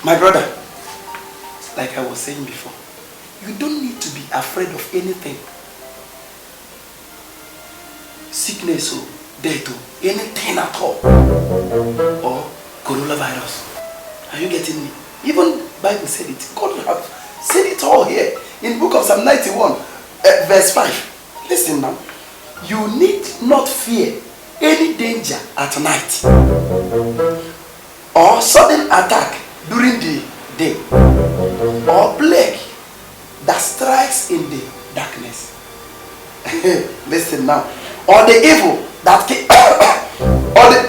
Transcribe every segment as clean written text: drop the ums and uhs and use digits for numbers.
My brother, like I was saying before, you don't need to be afraid of anything. Sickness or death or anything at all. Or coronavirus. Are you getting me? Even Bible said it. God have said it all here. In the book of Psalm 91, verse 5. Listen now. You need not fear any danger at night. Or sudden attack during the day. Or plague that strikes in the darkness. Listen now. Or the evil that or the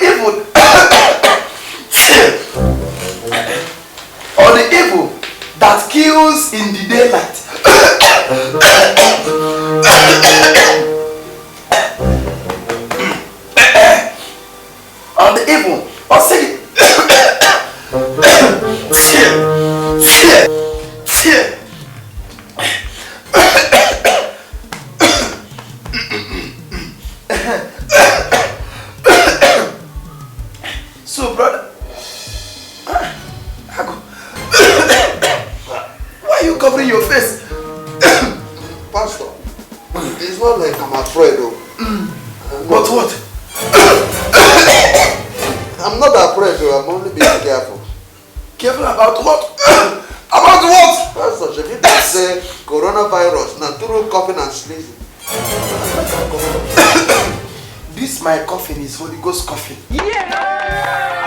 evil or the evil that kills in the daylight. Or the evil or say fear. So, brother, why are you covering your face? Pastor, it's not like I'm afraid though. But what? I'm not afraid though, I'm only being careful. Careful about what? About what? Pastor, if you say coronavirus, now through coughing and sneezing. This my coffin is Holy Ghost coffin. Yeah!